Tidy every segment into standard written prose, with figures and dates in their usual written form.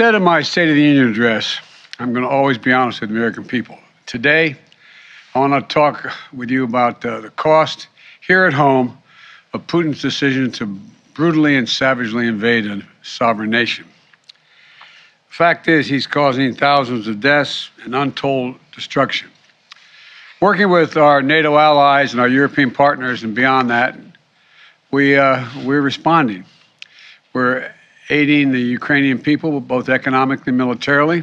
said in my State of the Union address, I'm going to always be honest with the American people. Today, I want to talk with you about the cost here at home of Putin's decision to brutally and savagely invade a sovereign nation. The fact is, he's causing thousands of deaths and untold destruction. Working with our NATO allies and our European partners and beyond that, we're responding. We're aiding the Ukrainian people, both economically and militarily,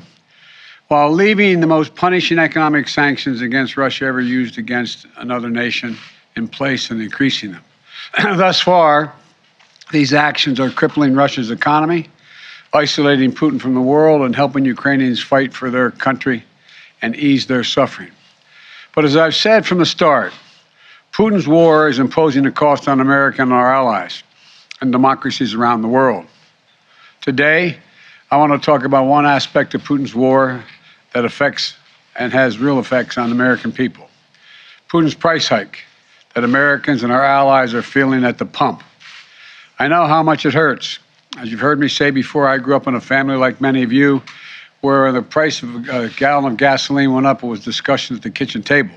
while leaving the most punishing economic sanctions against Russia ever used against another nation in place and increasing them. Thus far, these actions are crippling Russia's economy, isolating Putin from the world, and helping Ukrainians fight for their country and ease their suffering. But as I've said from the start, Putin's war is imposing a cost on America and our allies and democracies around the world. Today, I want to talk about one aspect of Putin's war that affects and has real effects on the American people. Putin's price hike that Americans and our allies are feeling at the pump. I know how much it hurts. As you've heard me say before, I grew up in a family like many of you, where the price of a gallon of gasoline went up. It was discussion at the kitchen table.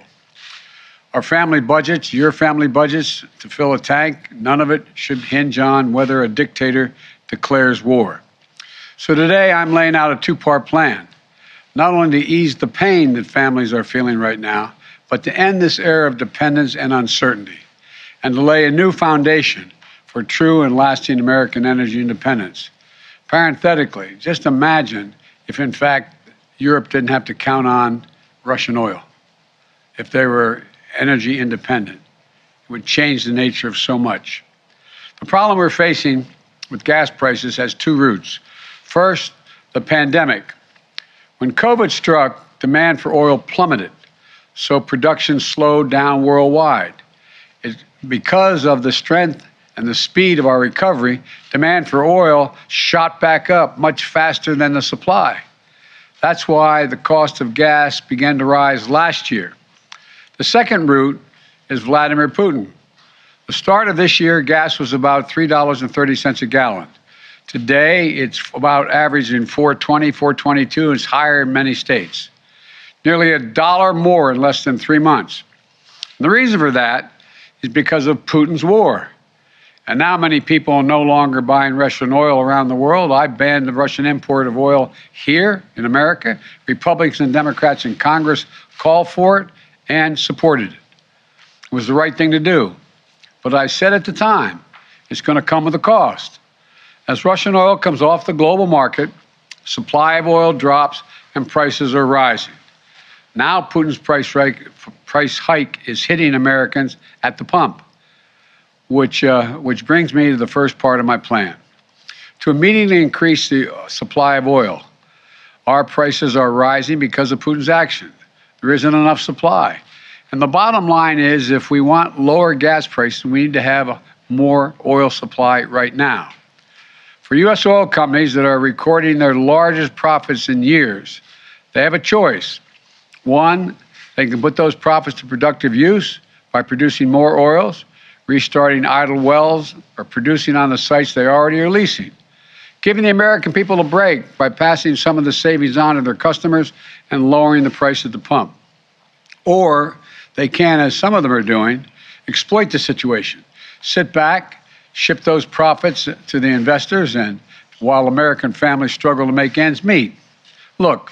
Our family budgets, your family budgets, to fill a tank, none of it should hinge on whether a dictator declares war. So today I'm laying out a two-part plan, not only to ease the pain that families are feeling right now, but to end this era of dependence and uncertainty, and to lay a new foundation for true and lasting American energy independence. Parenthetically, just imagine if, in fact, Europe didn't have to count on Russian oil. If they were energy independent, it would change the nature of so much. The problem we're facing with gas prices has two roots. First, the pandemic. When COVID struck, demand for oil plummeted, so production slowed down worldwide. Because of the strength and the speed of our recovery, demand for oil shot back up much faster than the supply. That's why the cost of gas began to rise last year. The second root is Vladimir Putin. The start of this year, gas was about $3.30 a gallon. Today, it's about averaging $4.20, $4.22. It's higher in many states. Nearly $1 more in less than 3 months. And the reason for that is because of Putin's war. And now many people are no longer buying Russian oil around the world. I banned the Russian import of oil here in America. Republicans and Democrats in Congress called for it and supported it. It was the right thing to do. But I said at the time, it's going to come with a cost. As Russian oil comes off the global market, supply of oil drops and prices are rising. Now Putin's price hike is hitting Americans at the pump, which brings me to the first part of my plan. To immediately increase the supply of oil, our prices are rising because of Putin's action. There isn't enough supply. And the bottom line is, if we want lower gas prices, we need to have a more oil supply right now. For U.S. oil companies that are recording their largest profits in years, they have a choice. One, they can put those profits to productive use by producing more oils, restarting idle wells, or producing on the sites they already are leasing, giving the American people a break by passing some of the savings on to their customers and lowering the price at the pump. Or they can, as some of them are doing, exploit the situation, sit back, ship those profits to the investors, and while American families struggle to make ends meet. Look,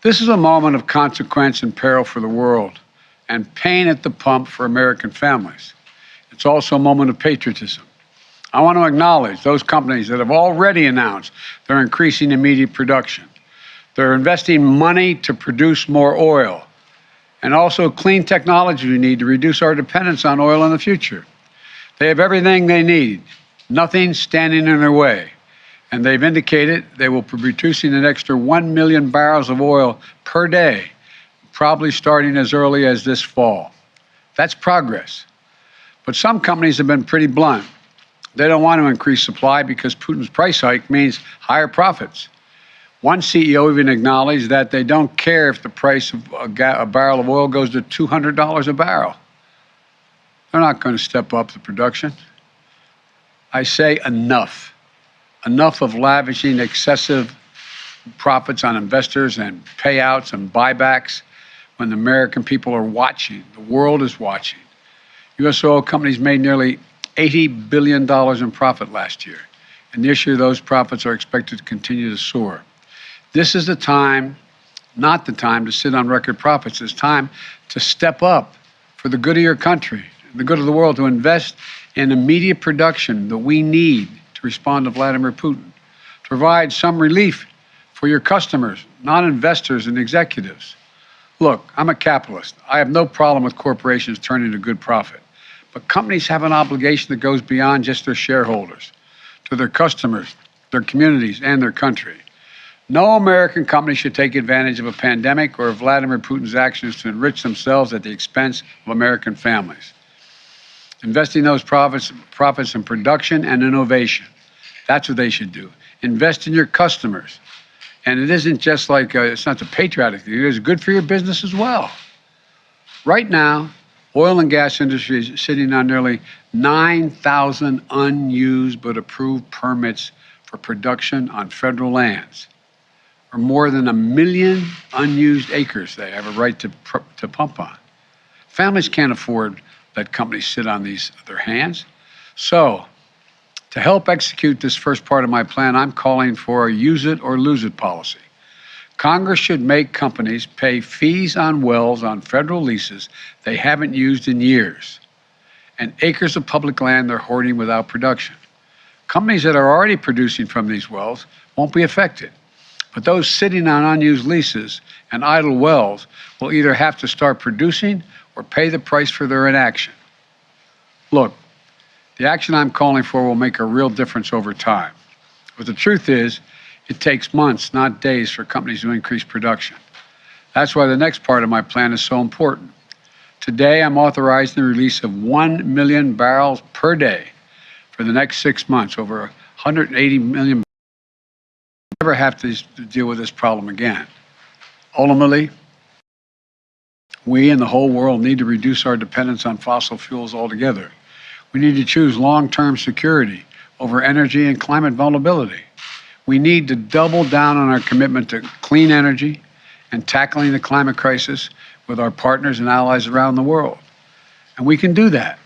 this is a moment of consequence and peril for the world, and pain at the pump for American families. It's also a moment of patriotism. I want to acknowledge those companies that have already announced they're increasing immediate production. They're investing money to produce more oil, and also clean technology we need to reduce our dependence on oil in the future. They have everything they need, nothing standing in their way. And they've indicated they will be producing an extra 1 million barrels of oil per day, probably starting as early as this fall. That's progress. But some companies have been pretty blunt. They don't want to increase supply because Putin's price hike means higher profits. One CEO even acknowledged that they don't care if the price of a barrel of oil goes to $200 a barrel. They're not going to step up the production. I say enough. Enough of lavishing excessive profits on investors and payouts and buybacks when the American people are watching. The world is watching. U.S. oil companies made nearly $80 billion in profit last year, and this year those profits are expected to continue to soar. This is the time, not the time to sit on record profits. It's time to step up for the good of your country, the good of the world, to invest in immediate production that we need to respond to Vladimir Putin, to provide some relief for your customers, not investors and executives. Look, I'm a capitalist. I have no problem with corporations turning a good profit. But companies have an obligation that goes beyond just their shareholders, to their customers, their communities, and their country. No American company should take advantage of a pandemic or of Vladimir Putin's actions to enrich themselves at the expense of American families. Investing those profits in production and innovation. That's what they should do. Invest in your customers. And it isn't just like, it's not the patriotic thing, it is good for your business as well. Right now, oil and gas industry is sitting on nearly 9,000 unused but approved permits for production on federal lands, or more than 1 million unused acres they have a right to pump on. Families can't afford that companies sit on their hands. So, to help execute this first part of my plan, I'm calling for a use it or lose it policy. Congress should make companies pay fees on wells on federal leases they haven't used in years, and acres of public land they're hoarding without production. Companies that are already producing from these wells won't be affected, but those sitting on unused leases and idle wells will either have to start producing or pay the price for their inaction. Look, the action I'm calling for will make a real difference over time. But the truth is, it takes months, not days, for companies to increase production. That's why the next part of my plan is so important. Today, I'm authorizing the release of 1 million barrels per day for the next 6 months, over 180 million. We'll never have to deal with this problem again. Ultimately, we and the whole world need to reduce our dependence on fossil fuels altogether. We need to choose long-term security over energy and climate vulnerability. We need to double down on our commitment to clean energy and tackling the climate crisis with our partners and allies around the world. And we can do that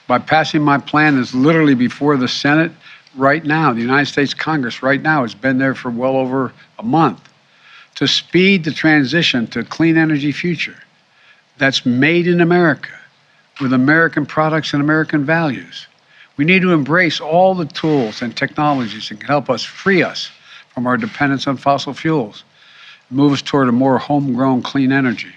by passing my plan that's literally before the Senate right now. The United States Congress right now has been there for well over a month to speed the transition to a clean energy future that's made in America with American products and American values. We need to embrace all the tools and technologies that can help us free us from our dependence on fossil fuels, move us toward a more homegrown clean energy.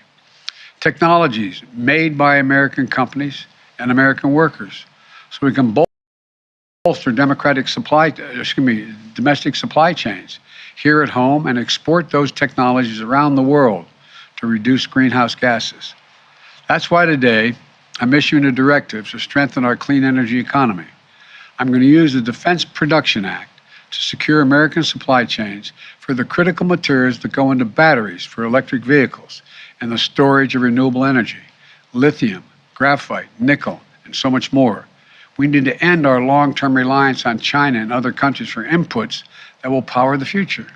Technologies made by American companies and American workers, so we can bolster domestic supply chains here at home and export those technologies around the world to reduce greenhouse gases. That's why today I'm issuing a directive to strengthen our clean energy economy. I'm going to use the Defense Production Act to secure American supply chains for the critical materials that go into batteries for electric vehicles and the storage of renewable energy, lithium, graphite, nickel, and so much more. We need to end our long-term reliance on China and other countries for inputs that will power the future.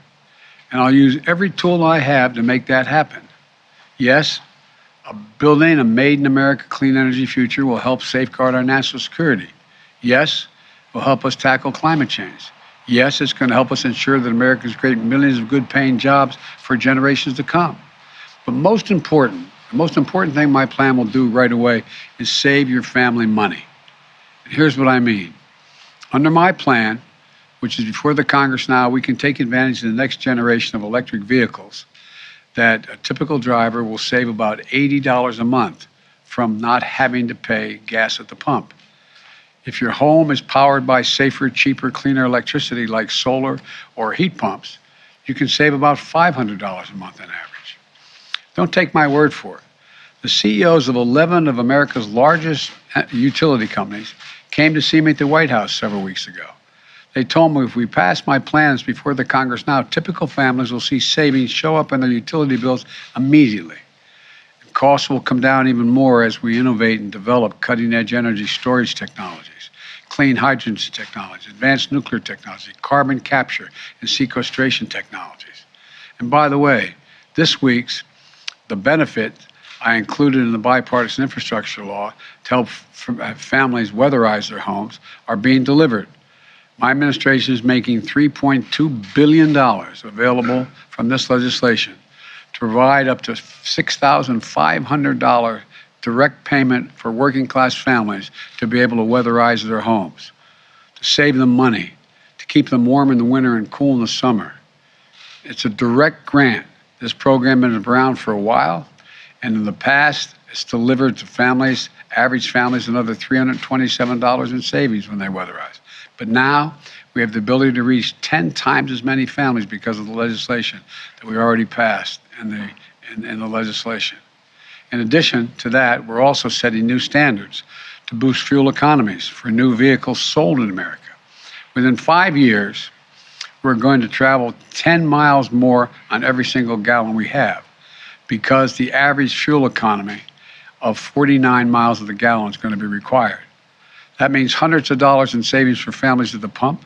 And I'll use every tool I have to make that happen. Yes, building a made-in-America clean energy future will help safeguard our national security. Yes, it will help us tackle climate change. Yes, it's going to help us ensure that Americans create millions of good-paying jobs for generations to come. But the most important thing my plan will do right away is save your family money. And here's what I mean. Under my plan, which is before the Congress now, we can take advantage of the next generation of electric vehicles that a typical driver will save about $80 a month from not having to pay gas at the pump. If your home is powered by safer, cheaper, cleaner electricity like solar or heat pumps, you can save about $500 a month on average. Don't take my word for it. The CEOs of 11 of America's largest utility companies came to see me at the White House several weeks ago. They told me if we pass my plans before the Congress now, typical families will see savings show up in their utility bills immediately. And costs will come down even more as we innovate and develop cutting-edge energy storage technologies, clean hydrogen technology, advanced nuclear technology, carbon capture and sequestration technologies. And by the way, this week's the benefit I included in the bipartisan infrastructure law to help families weatherize their homes are being delivered. My administration is making $3.2 billion available from this legislation to provide up to $6,500 direct payment for working class families to be able to weatherize their homes, to save them money, to keep them warm in the winter and cool in the summer. It's a direct grant. This program has been around for a while, and in the past, it's delivered to families, average families, another $327 in savings when they weatherize. But now we have the ability to reach 10 times as many families because of the legislation that we already passed in the legislation. In addition to that, we're also setting new standards to boost fuel economies for new vehicles sold in America. Within 5 years, we're going to travel 10 miles more on every single gallon we have because the average fuel economy of 49 miles of the gallon is going to be required. That means hundreds of dollars in savings for families at the pump.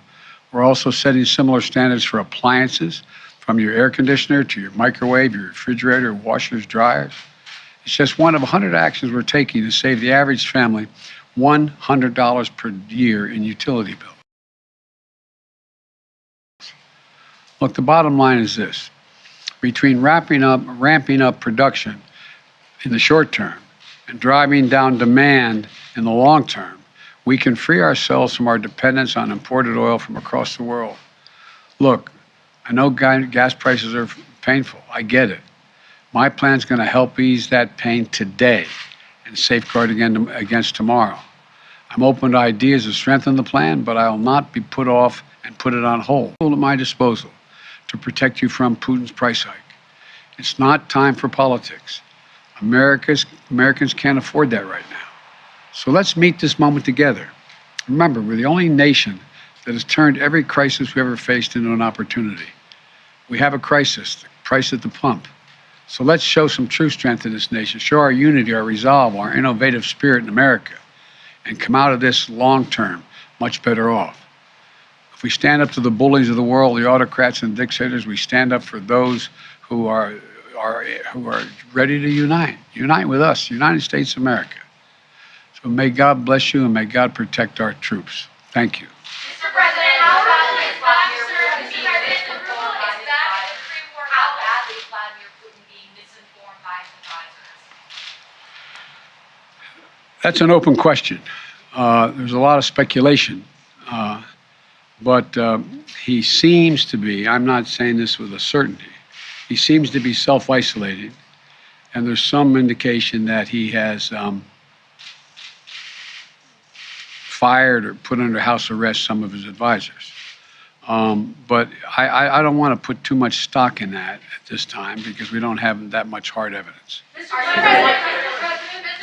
We're also setting similar standards for appliances, from your air conditioner to your microwave, your refrigerator, washers, dryers. It's just one of 100 actions we're taking to save the average family $100 per year in utility bills. Look, the bottom line is this. Between ramping up production in the short term and driving down demand in the long term, we can free ourselves from our dependence on imported oil from across the world. Look, I know gas prices are painful. I get it. My plan's going to help ease that pain today and safeguard against tomorrow. I'm open to ideas to strengthen the plan, but I will not be put off and put it on hold. At my disposal to protect you from Putin's price hike. It's not time for politics. Americans can't afford that right now. So let's meet this moment together. Remember, we're the only nation that has turned every crisis we ever faced into an opportunity. We have a crisis, the price at the pump. So let's show some true strength in this nation, show our unity, our resolve, our innovative spirit in America, and come out of this long term much better off. If we stand up to the bullies of the world, the autocrats and dictators, we stand up for those who are ready to unite with us, the United States of America. So may God bless you and may God protect our troops. Thank you. Mr. President, how badly is Vladimir Putin being misinformed by his advisors? That's an open question. There's a lot of speculation. But he seems to be, I'm not saying this with a certainty, he seems to be self-isolating. And there's some indication that he has fired or put under house arrest some of his advisors. But I don't want to put too much stock in that at this time because we don't have that much hard evidence. Mr.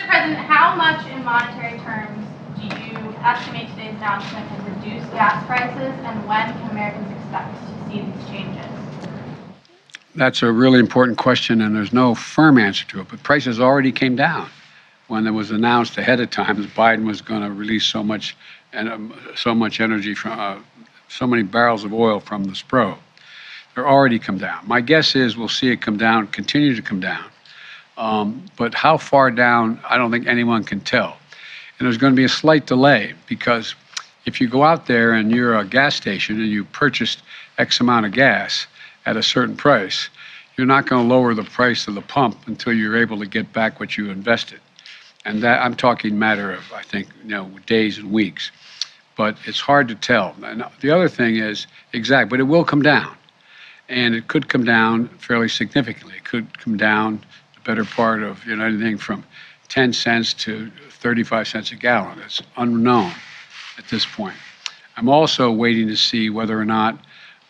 President, how much in monetary terms do you estimate today's announcement has reduced gas prices, and when can Americans expect to see these changes? That's a really important question, and there's no firm answer to it, but prices already came down when it was announced ahead of time that Biden was going to release so much energy from so many barrels of oil from the SPRO. They're already come down. My guess is we'll see it come down, continue to come down. But how far down, I don't think anyone can tell. And there's going to be a slight delay because if you go out there and you're a gas station and you purchased X amount of gas at a certain price, you're not going to lower the price of the pump until you're able to get back what you invested. And that I'm talking matter of, I think, days and weeks. But it's hard to tell. And the other thing is, but it will come down. And it could come down fairly significantly. It could come down the better part of, anything from 10 cents to 35 cents a gallon. It's unknown at this point. I'm also waiting to see whether or not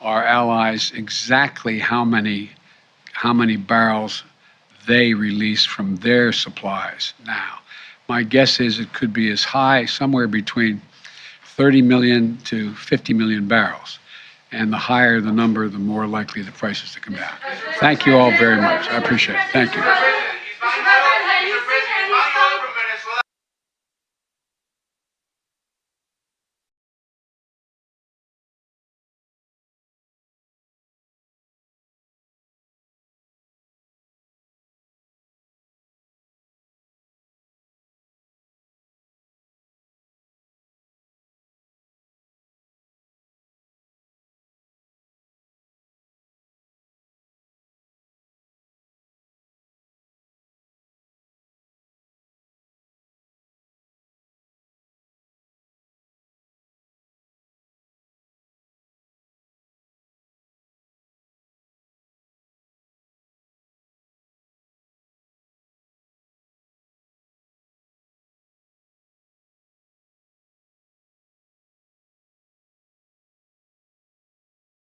our allies exactly how many barrels they release from their supplies now. My guess is it could be as high, somewhere between 30 million to 50 million barrels. And the higher the number, the more likely the prices to come down. Thank you all very much. I appreciate it. Thank you.